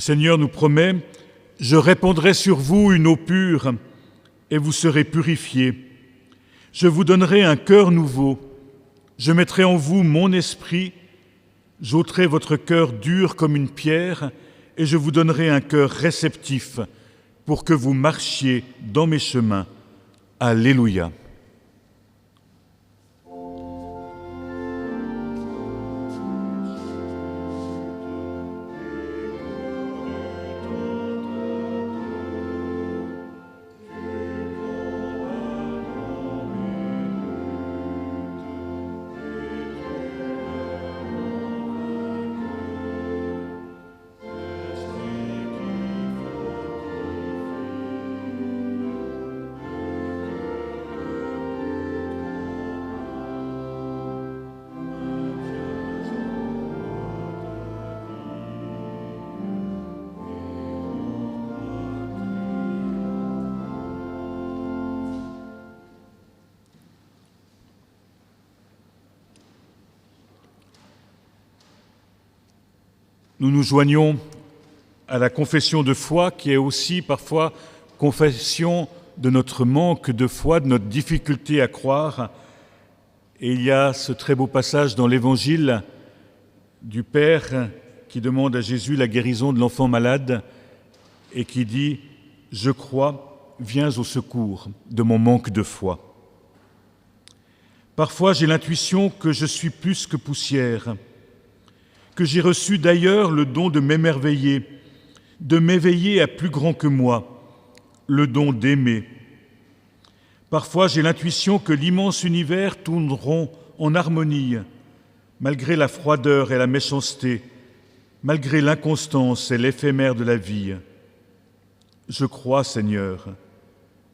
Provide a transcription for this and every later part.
Seigneur nous promet « Je répandrai sur vous une eau pure et vous serez purifiés. Je vous donnerai un cœur nouveau. Je mettrai en vous mon esprit. J'ôterai votre cœur dur comme une pierre et je vous donnerai un cœur réceptif pour que vous marchiez dans mes chemins. Alléluia. » Nous nous joignons à la confession de foi qui est aussi parfois confession de notre manque de foi, de notre difficulté à croire. Et il y a ce très beau passage dans l'Évangile du Père qui demande à Jésus la guérison de l'enfant malade et qui dit « Je crois, viens au secours de mon manque de foi ». Parfois j'ai l'intuition que je suis plus que poussière, que j'ai reçu d'ailleurs le don de m'émerveiller, de m'éveiller à plus grand que moi, le don d'aimer. Parfois, j'ai l'intuition que l'immense univers tourne rond en harmonie, malgré la froideur et la méchanceté, malgré l'inconstance et l'éphémère de la vie. Je crois, Seigneur,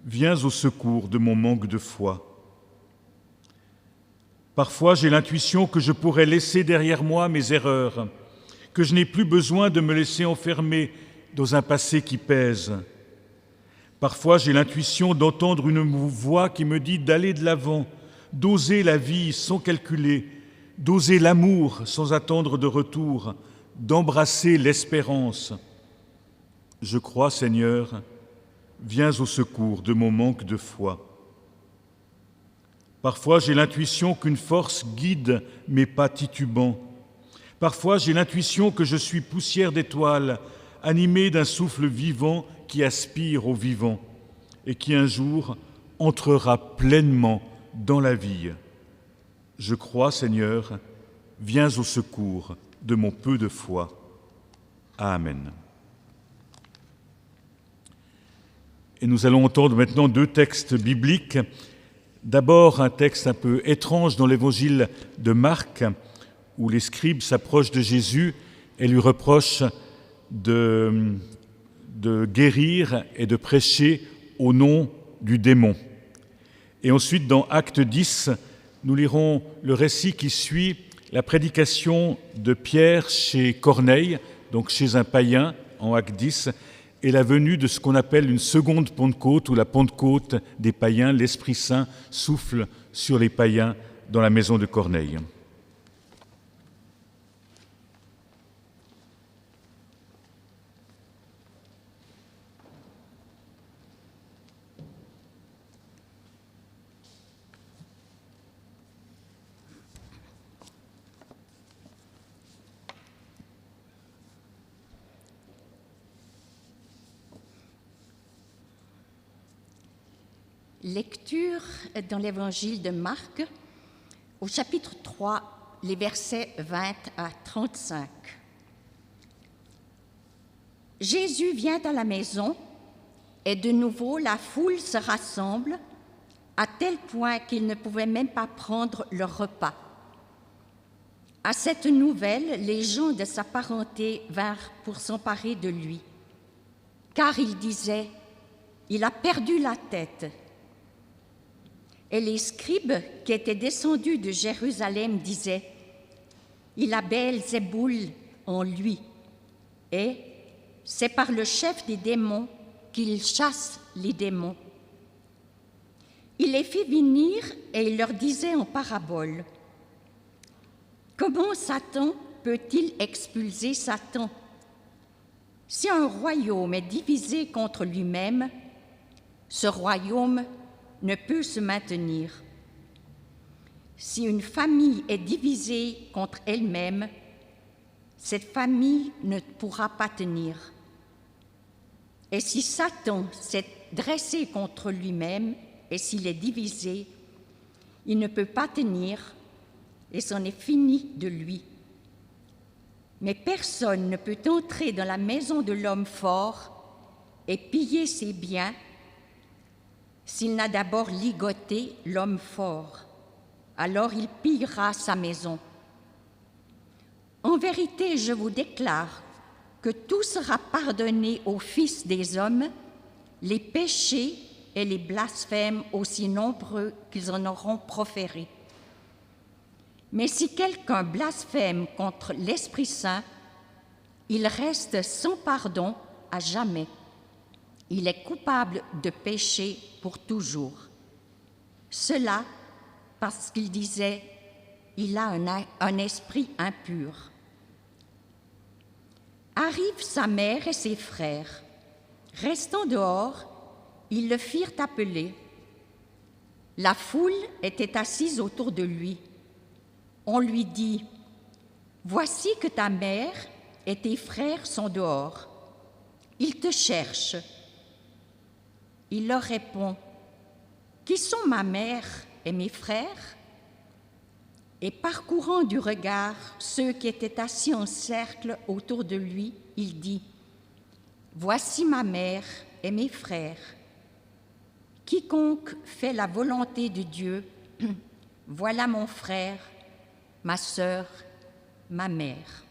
viens au secours de mon manque de foi. Parfois, j'ai l'intuition que je pourrais laisser derrière moi mes erreurs, que je n'ai plus besoin de me laisser enfermer dans un passé qui pèse. Parfois, j'ai l'intuition d'entendre une voix qui me dit d'aller de l'avant, d'oser la vie sans calculer, d'oser l'amour sans attendre de retour, d'embrasser l'espérance. Je crois, Seigneur, viens au secours de mon manque de foi. Parfois, j'ai l'intuition qu'une force guide mes pas titubants. Parfois, j'ai l'intuition que je suis poussière d'étoiles, animée d'un souffle vivant qui aspire au vivant et qui un jour entrera pleinement dans la vie. Je crois, Seigneur, viens au secours de mon peu de foi. Amen. Et nous allons entendre maintenant deux textes bibliques. D'abord, un texte un peu étrange dans l'évangile de Marc, où les scribes s'approchent de Jésus et lui reprochent de guérir et de prêcher au nom du démon. Et ensuite, dans Acte 10, nous lirons le récit qui suit la prédication de Pierre chez Corneille, donc chez un païen, en Acte 10, et la venue de ce qu'on appelle une seconde Pentecôte, ou la Pentecôte des païens. L'Esprit Saint souffle sur les païens dans la maison de Corneille. Lecture dans l'Évangile de Marc, au chapitre 3, les versets 20 à 35. Jésus vient à la maison et de nouveau la foule se rassemble à tel point qu'ils ne pouvaient même pas prendre leur repas. À cette nouvelle, les gens de sa parenté vinrent pour s'emparer de lui, car ils disaient « Il a perdu la tête ». Et les scribes qui étaient descendus de Jérusalem disaient « Il a Béelzéboul en lui, et c'est par le chef des démons qu'il chasse les démons. » Il les fit venir et il leur disait en parabole « Comment Satan peut-il expulser Satan? Si un royaume est divisé contre lui-même, ce royaume ne peut se maintenir. Si une famille est divisée contre elle-même, cette famille ne pourra pas tenir. Et si Satan s'est dressé contre lui-même, et s'il est divisé, il ne peut pas tenir, et c'en est fini de lui. Mais personne ne peut entrer dans la maison de l'homme fort et piller ses biens s'il n'a d'abord ligoté l'homme fort. Alors il pillera sa maison. En vérité, je vous déclare que tout sera pardonné aux fils des hommes, les péchés et les blasphèmes aussi nombreux qu'ils en auront proférés. Mais si quelqu'un blasphème contre l'Esprit Saint, il reste sans pardon à jamais. Il est coupable de péché pour toujours. Cela parce qu'il disait « il a un esprit impur ». Arrivent sa mère et ses frères. Restant dehors, ils le firent appeler. La foule était assise autour de lui. On lui dit « Voici que ta mère et tes frères sont dehors. Ils te cherchent. » Il leur répond « Qui sont ma mère et mes frères ?» Et parcourant du regard ceux qui étaient assis en cercle autour de lui, il dit « Voici ma mère et mes frères. Quiconque fait la volonté de Dieu, voilà mon frère, ma sœur, ma mère. »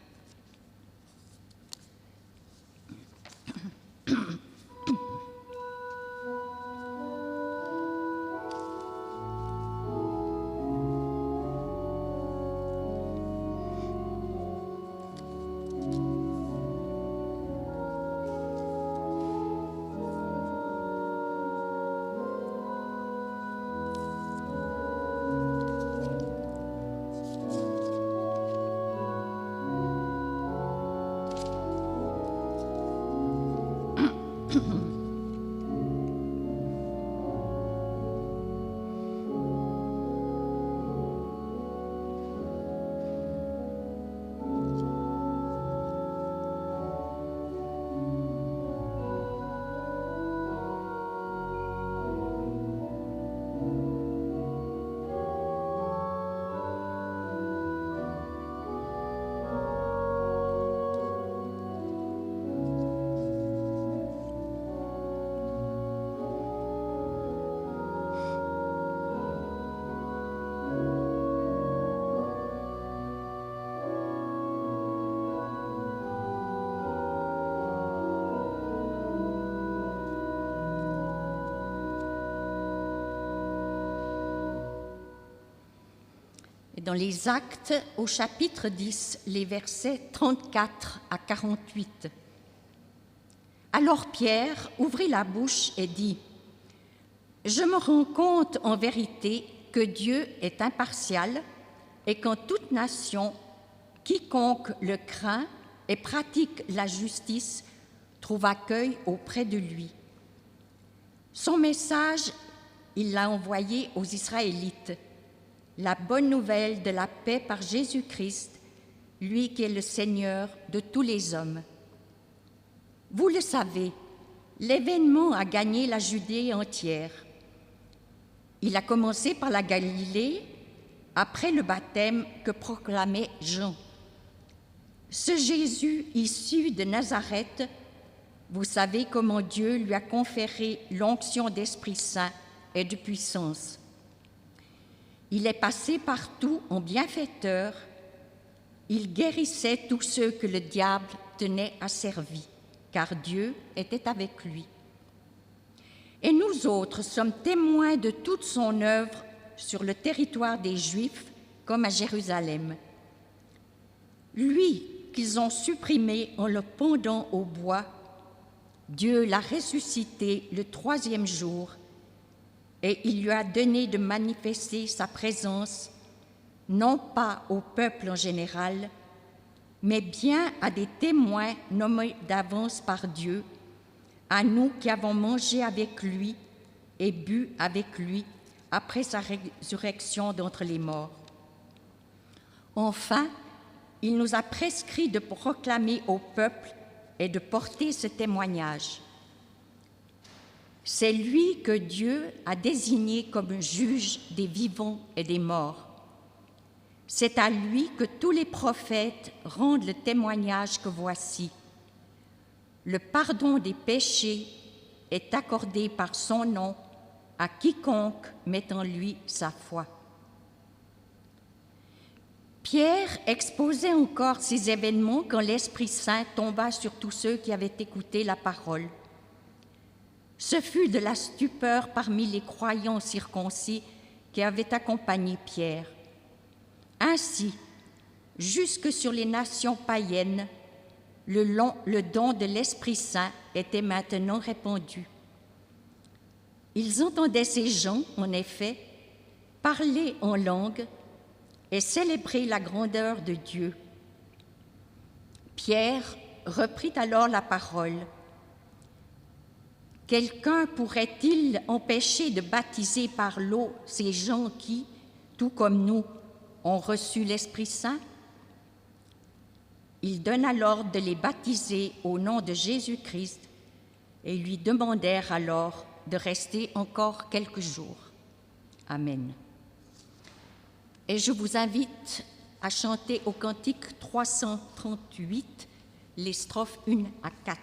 Dans les Actes, au chapitre 10, les versets 34 à 48. Alors Pierre ouvrit la bouche et dit « Je me rends compte en vérité que Dieu est impartial et qu'en toute nation, quiconque le craint et pratique la justice trouve accueil auprès de lui. Son message, il l'a envoyé aux Israélites, la bonne nouvelle de la paix par Jésus-Christ, lui qui est le Seigneur de tous les hommes. Vous le savez, l'événement a gagné la Judée entière. Il a commencé par la Galilée, après le baptême que proclamait Jean. Ce Jésus issu de Nazareth, vous savez comment Dieu lui a conféré l'onction d'Esprit Saint et de puissance. Il est passé partout en bienfaiteur. Il guérissait tous ceux que le diable tenait asservis, car Dieu était avec lui. Et nous autres sommes témoins de toute son œuvre sur le territoire des Juifs comme à Jérusalem. Lui qu'ils ont supprimé en le pendant au bois, Dieu l'a ressuscité le 3e jour et il lui a donné de manifester sa présence, non pas au peuple en général, mais bien à des témoins nommés d'avance par Dieu, à nous qui avons mangé avec lui et bu avec lui après sa résurrection d'entre les morts. Enfin, il nous a prescrit de proclamer au peuple et de porter ce témoignage. C'est lui que Dieu a désigné comme juge des vivants et des morts. C'est à lui que tous les prophètes rendent le témoignage que voici. Le pardon des péchés est accordé par son nom à quiconque met en lui sa foi. Pierre exposait encore ces événements quand l'Esprit Saint tomba sur tous ceux qui avaient écouté la parole. Ce fut de la stupeur parmi les croyants circoncis qui avaient accompagné Pierre. Ainsi, jusque sur les nations païennes, le don de l'Esprit Saint était maintenant répandu. Ils entendaient ces gens, en effet, parler en langue et célébrer la grandeur de Dieu. Pierre reprit alors la parole. « Quelqu'un pourrait-il empêcher de baptiser par l'eau ces gens qui, tout comme nous, ont reçu l'Esprit Saint ?» Ils donna l'ordre de les baptiser au nom de Jésus-Christ et lui demandèrent alors de rester encore quelques jours. Amen. Et je vous invite à chanter au cantique 338 les strophes 1 à 4.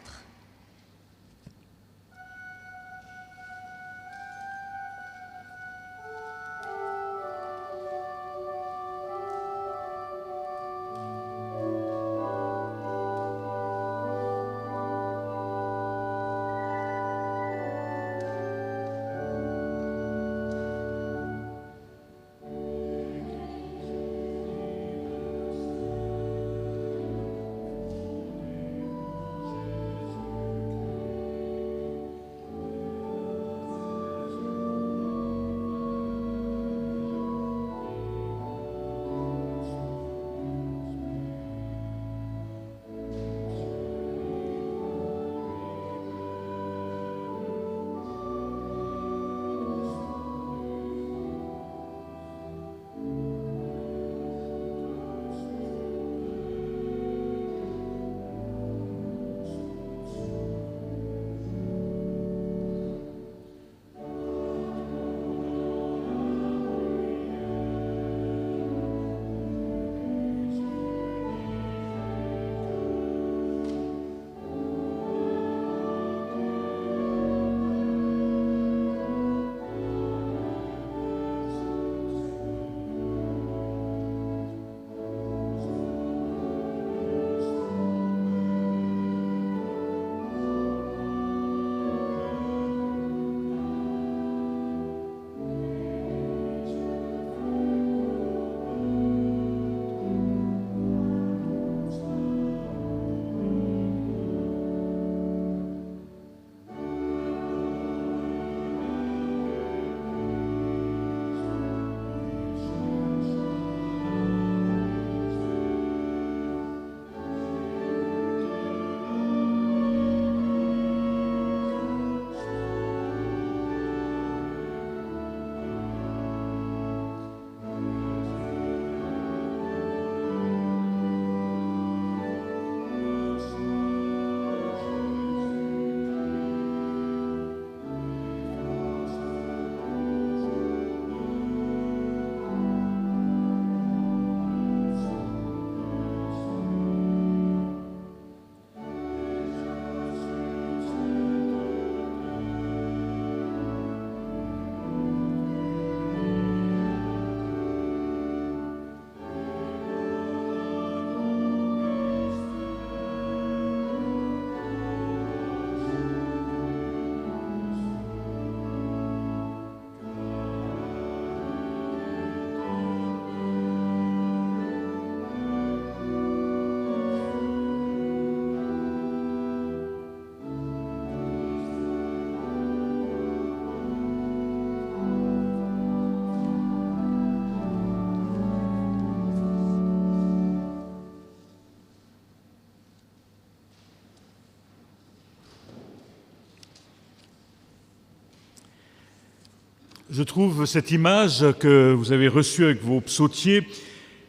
Je trouve cette image que vous avez reçue avec vos psautiers,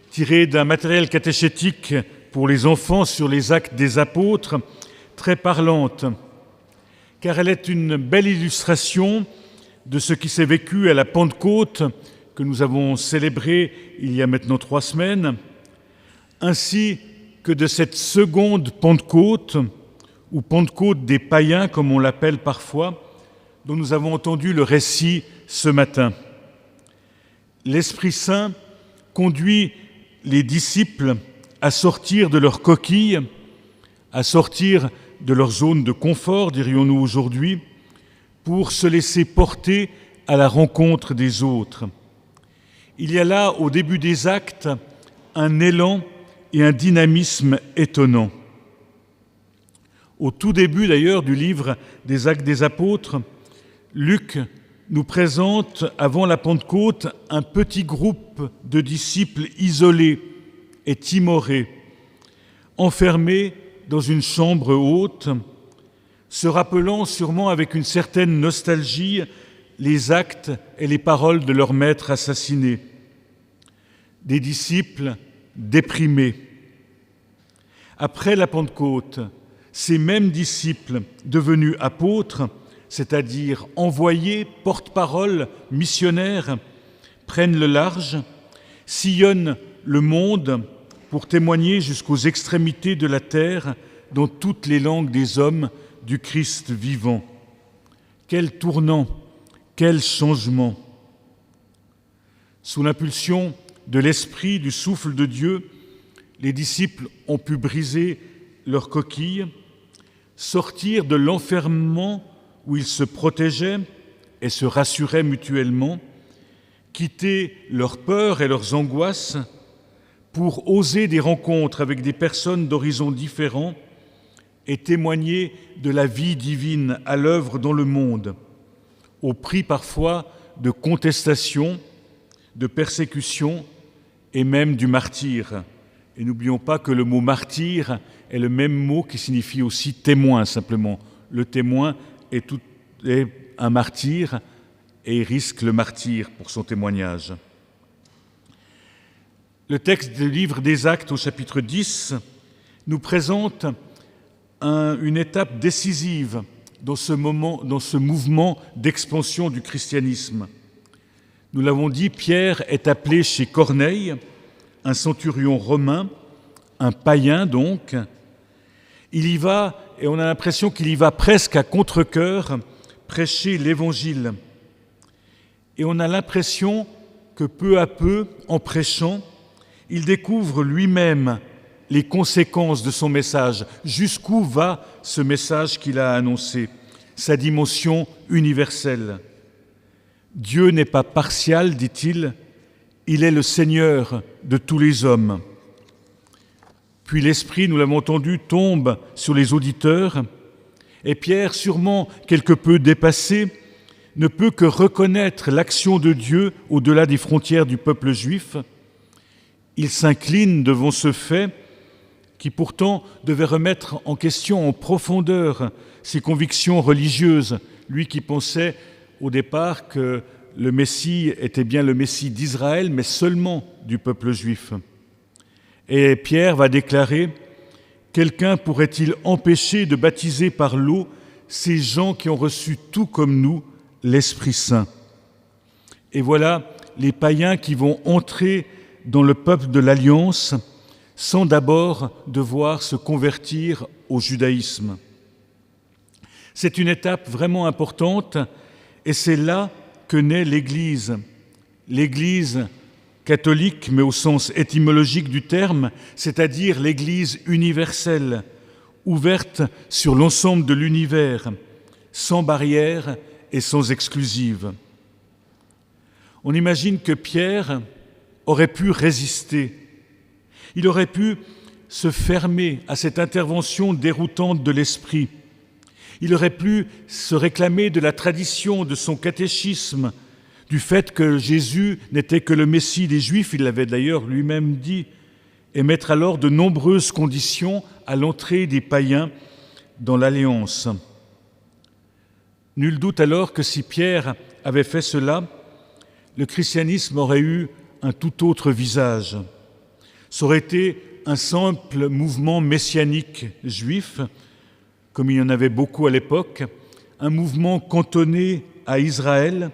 tirée d'un matériel catéchétique pour les enfants sur les actes des apôtres, très parlante, car elle est une belle illustration de ce qui s'est vécu à la Pentecôte que nous avons célébrée il y a maintenant 3 semaines, ainsi que de cette seconde Pentecôte, ou Pentecôte des païens, comme on l'appelle parfois, dont nous avons entendu le récit ce matin. L'Esprit Saint conduit les disciples à sortir de leur coquille, à sortir de leur zone de confort, dirions-nous aujourd'hui, pour se laisser porter à la rencontre des autres. Il y a là, au début des actes, un élan et un dynamisme étonnant. Au tout début d'ailleurs du livre des Actes des Apôtres, Luc nous présente, avant la Pentecôte, un petit groupe de disciples isolés et timorés, enfermés dans une chambre haute, se rappelant sûrement avec une certaine nostalgie les actes et les paroles de leur maître assassiné. Des disciples déprimés. Après la Pentecôte, ces mêmes disciples, devenus apôtres, c'est-à-dire envoyés, porte-parole, missionnaires, prennent le large, sillonnent le monde pour témoigner jusqu'aux extrémités de la terre, dans toutes les langues des hommes, du Christ vivant. Quel tournant, quel changement! Sous l'impulsion de l'Esprit, du souffle de Dieu, les disciples ont pu briser leur coquille, sortir de l'enfermement où ils se protégeaient et se rassuraient mutuellement, quitter leurs peurs et leurs angoisses pour oser des rencontres avec des personnes d'horizons différents et témoigner de la vie divine à l'œuvre dans le monde, au prix parfois de contestations, de persécutions et même du martyre. Et n'oublions pas que le mot martyr est le même mot qui signifie aussi témoin simplement. Le témoin est un martyr et risque le martyre pour son témoignage. Le texte du livre des Actes au chapitre 10 nous présente une étape décisive dans ce mouvement d'expansion du christianisme. Nous l'avons dit, Pierre est appelé chez Corneille, un centurion romain, un païen donc. Il y va, et on a l'impression qu'il y va presque à contre-cœur, prêcher l'Évangile. Et on a l'impression que peu à peu, en prêchant, il découvre lui-même les conséquences de son message. Jusqu'où va ce message qu'il a annoncé, sa dimension universelle. Dieu n'est pas partial, dit-il, il est le Seigneur de tous les hommes. Puis l'Esprit, nous l'avons entendu, tombe sur les auditeurs, et Pierre, sûrement quelque peu dépassé, ne peut que reconnaître l'action de Dieu au-delà des frontières du peuple juif. Il s'incline devant ce fait qui pourtant devait remettre en question en profondeur ses convictions religieuses, lui qui pensait au départ que le Messie était bien le Messie d'Israël, mais seulement du peuple juif. Et Pierre va déclarer « Quelqu'un pourrait-il empêcher de baptiser par l'eau ces gens qui ont reçu tout comme nous l'Esprit Saint ?» Et voilà les païens qui vont entrer dans le peuple de l'Alliance sans d'abord devoir se convertir au judaïsme. C'est une étape vraiment importante et c'est là que naît l'Église. L'Église catholique, mais au sens étymologique du terme, c'est-à-dire l'Église universelle, ouverte sur l'ensemble de l'univers, sans barrière et sans exclusive. On imagine que Pierre aurait pu résister. Il aurait pu se fermer à cette intervention déroutante de l'Esprit. Il aurait pu se réclamer de la tradition, de son catéchisme, du fait que Jésus n'était que le Messie des Juifs, il l'avait d'ailleurs lui-même dit, et mettre alors de nombreuses conditions à l'entrée des païens dans l'Alliance. Nul doute alors que si Pierre avait fait cela, le christianisme aurait eu un tout autre visage. Ça aurait été un simple mouvement messianique juif, comme il y en avait beaucoup à l'époque, un mouvement cantonné à Israël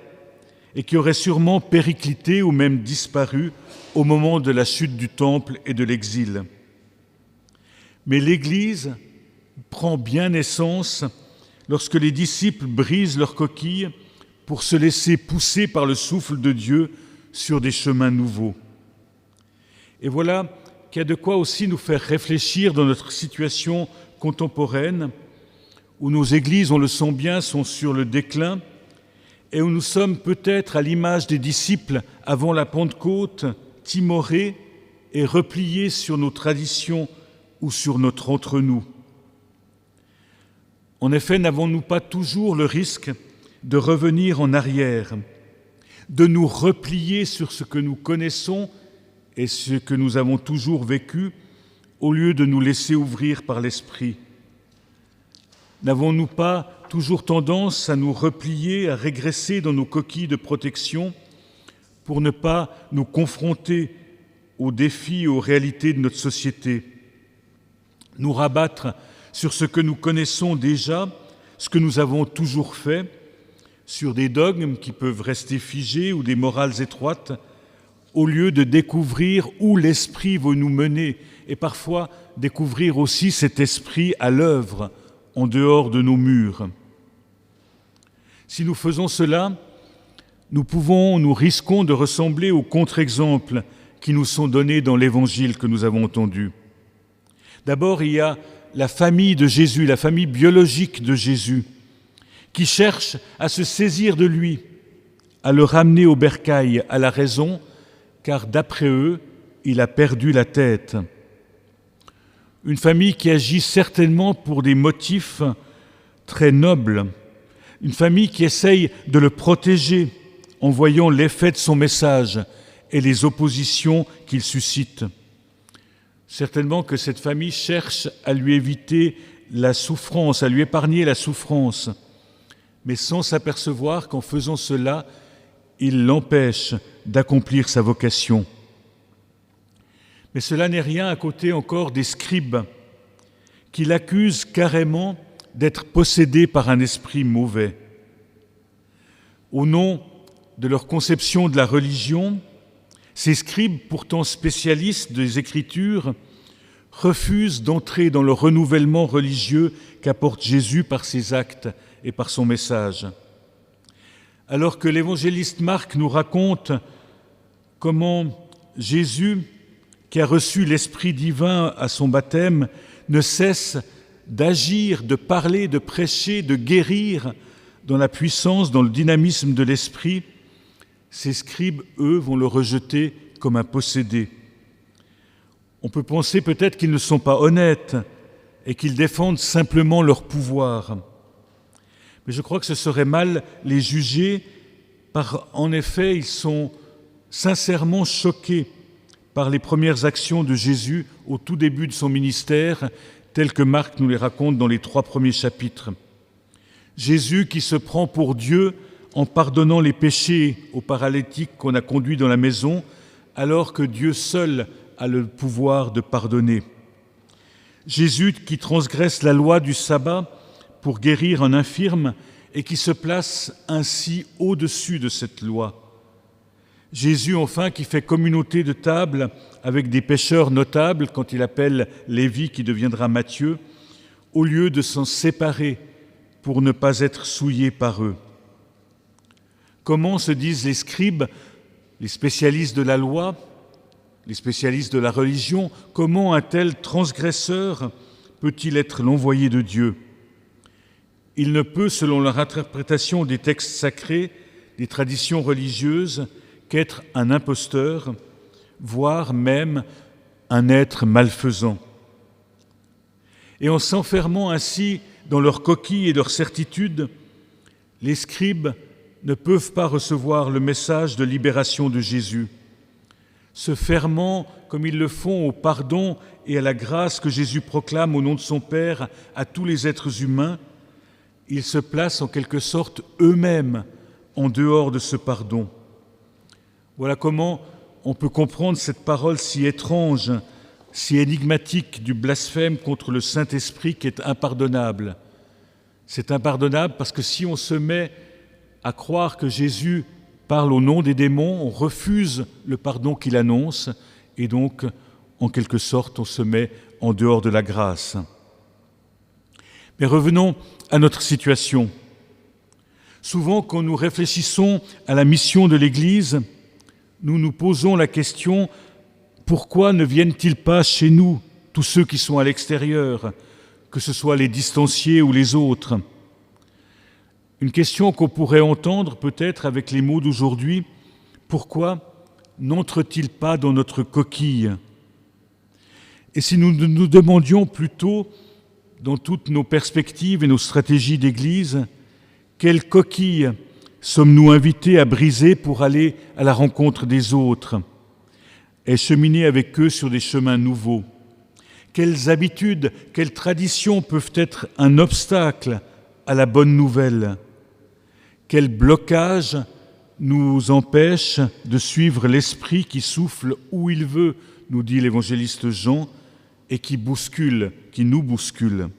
et qui aurait sûrement périclité ou même disparu au moment de la chute du temple et de l'exil. Mais l'Église prend bien naissance lorsque les disciples brisent leur coquille pour se laisser pousser par le souffle de Dieu sur des chemins nouveaux. Et voilà qu'il y a de quoi aussi nous faire réfléchir dans notre situation contemporaine, où nos églises, on le sent bien, sont sur le déclin, et où nous sommes peut-être à l'image des disciples avant la Pentecôte, timorés et repliés sur nos traditions ou sur notre entre-nous. En effet, n'avons-nous pas toujours le risque de revenir en arrière, de nous replier sur ce que nous connaissons et ce que nous avons toujours vécu, au lieu de nous laisser ouvrir par l'Esprit? N'avons-nous pas toujours tendance à nous replier, à régresser dans nos coquilles de protection pour ne pas nous confronter aux défis et aux réalités de notre société, nous rabattre sur ce que nous connaissons déjà, ce que nous avons toujours fait, sur des dogmes qui peuvent rester figés ou des morales étroites, au lieu de découvrir où l'Esprit veut nous mener et parfois découvrir aussi cet Esprit à l'œuvre en dehors de nos murs. Si nous faisons cela, nous risquons de ressembler aux contre-exemples qui nous sont donnés dans l'Évangile que nous avons entendu. D'abord, il y a la famille de Jésus, la famille biologique de Jésus, qui cherche à se saisir de lui, à le ramener au bercail, à la raison, car d'après eux, il a perdu la tête. Une famille qui agit certainement pour des motifs très nobles, une famille qui essaye de le protéger en voyant l'effet de son message et les oppositions qu'il suscite. Certainement que cette famille cherche à lui éviter la souffrance, à lui épargner la souffrance, mais sans s'apercevoir qu'en faisant cela, il l'empêche d'accomplir sa vocation. Mais cela n'est rien à côté encore des scribes qui l'accusent carrément d'être possédé par un esprit mauvais. Au nom de leur conception de la religion, ces scribes, pourtant spécialistes des Écritures, refusent d'entrer dans le renouvellement religieux qu'apporte Jésus par ses actes et par son message. Alors que l'évangéliste Marc nous raconte comment Jésus, qui a reçu l'Esprit divin à son baptême, ne cesse d'agir, de parler, de prêcher, de guérir dans la puissance, dans le dynamisme de l'Esprit, ces scribes, eux, vont le rejeter comme un possédé. On peut penser peut-être qu'ils ne sont pas honnêtes et qu'ils défendent simplement leur pouvoir. Mais je crois que ce serait mal les juger, car en effet, ils sont sincèrement choqués par les premières actions de Jésus au tout début de son ministère, telles que Marc nous les raconte dans les 3 premiers chapitres. Jésus qui se prend pour Dieu en pardonnant les péchés aux paralytiques qu'on a conduits dans la maison, alors que Dieu seul a le pouvoir de pardonner. Jésus qui transgresse la loi du sabbat pour guérir un infirme et qui se place ainsi au-dessus de cette loi. Jésus, enfin, qui fait communauté de table avec des pécheurs notables quand il appelle Lévi qui deviendra Matthieu, au lieu de s'en séparer pour ne pas être souillé par eux. Comment se disent les scribes, les spécialistes de la loi, les spécialistes de la religion, comment un tel transgresseur peut-il être l'envoyé de Dieu? Il ne peut, selon leur interprétation des textes sacrés, des traditions religieuses, qu'être un imposteur, voire même un être malfaisant. Et en s'enfermant ainsi dans leurs coquilles et leurs certitudes, les scribes ne peuvent pas recevoir le message de libération de Jésus. Se fermant, comme ils le font, au pardon et à la grâce que Jésus proclame au nom de son Père à tous les êtres humains, ils se placent en quelque sorte eux-mêmes en dehors de ce pardon. Voilà comment on peut comprendre cette parole si étrange, si énigmatique du blasphème contre le Saint-Esprit qui est impardonnable. C'est impardonnable parce que si on se met à croire que Jésus parle au nom des démons, on refuse le pardon qu'il annonce et donc, en quelque sorte, on se met en dehors de la grâce. Mais revenons à notre situation. Souvent, quand nous réfléchissons à la mission de l'Église, nous nous posons la question « Pourquoi ne viennent-ils pas chez nous, tous ceux qui sont à l'extérieur, que ce soit les distanciés ou les autres ?» Une question qu'on pourrait entendre peut-être avec les mots d'aujourd'hui « Pourquoi n'entrent-ils pas dans notre coquille ?» Et si nous nous demandions plutôt, dans toutes nos perspectives et nos stratégies d'Église, quelle coquille sommes-nous invités à briser pour aller à la rencontre des autres et cheminer avec eux sur des chemins nouveaux? Quelles habitudes, quelles traditions peuvent être un obstacle à la bonne nouvelle? Quel blocage nous empêche de suivre l'Esprit qui souffle où il veut, nous dit l'évangéliste Jean, et qui bouscule, qui nous bouscule?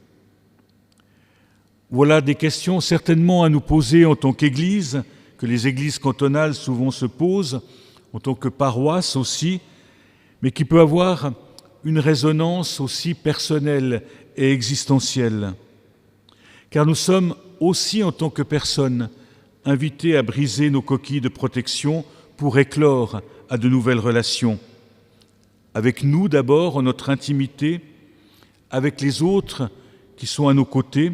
Voilà des questions certainement à nous poser en tant qu'Église, que les églises cantonales souvent se posent, en tant que paroisse aussi, mais qui peut avoir une résonance aussi personnelle et existentielle. Car nous sommes aussi, en tant que personnes, invités à briser nos coquilles de protection pour éclore à de nouvelles relations. Avec nous d'abord, en notre intimité, avec les autres qui sont à nos côtés,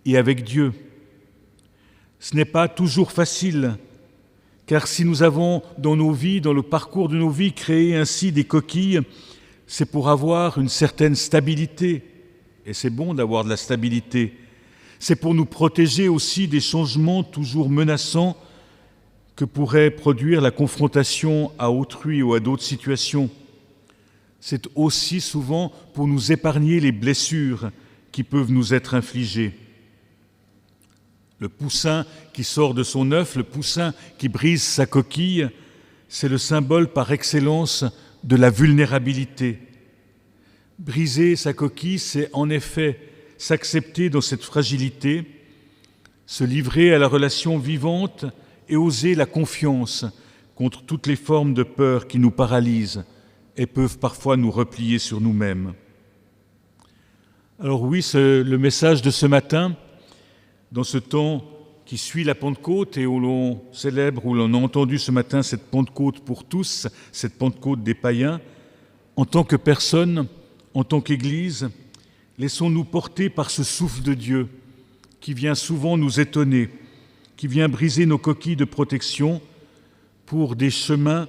et avec Dieu. Ce n'est pas toujours facile, car si nous avons dans nos vies, dans le parcours de nos vies, créé ainsi des coquilles, c'est pour avoir une certaine stabilité, et c'est bon d'avoir de la stabilité. C'est pour nous protéger aussi des changements toujours menaçants que pourrait produire la confrontation à autrui ou à d'autres situations. C'est aussi souvent pour nous épargner les blessures qui peuvent nous être infligées. Le poussin qui sort de son œuf, le poussin qui brise sa coquille, c'est le symbole par excellence de la vulnérabilité. Briser sa coquille, c'est en effet s'accepter dans cette fragilité, se livrer à la relation vivante et oser la confiance contre toutes les formes de peur qui nous paralysent et peuvent parfois nous replier sur nous-mêmes. Alors oui, c'est le message de ce matin, dans ce temps qui suit la Pentecôte et où l'on célèbre, où l'on a entendu ce matin cette Pentecôte pour tous, cette Pentecôte des païens, en tant que personne, en tant qu'Église, laissons-nous porter par ce souffle de Dieu qui vient souvent nous étonner, qui vient briser nos coquilles de protection pour des chemins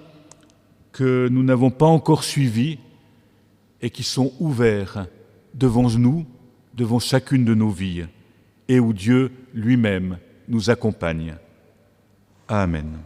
que nous n'avons pas encore suivis et qui sont ouverts devant nous, devant chacune de nos vies, et où Dieu lui-même nous accompagne. Amen.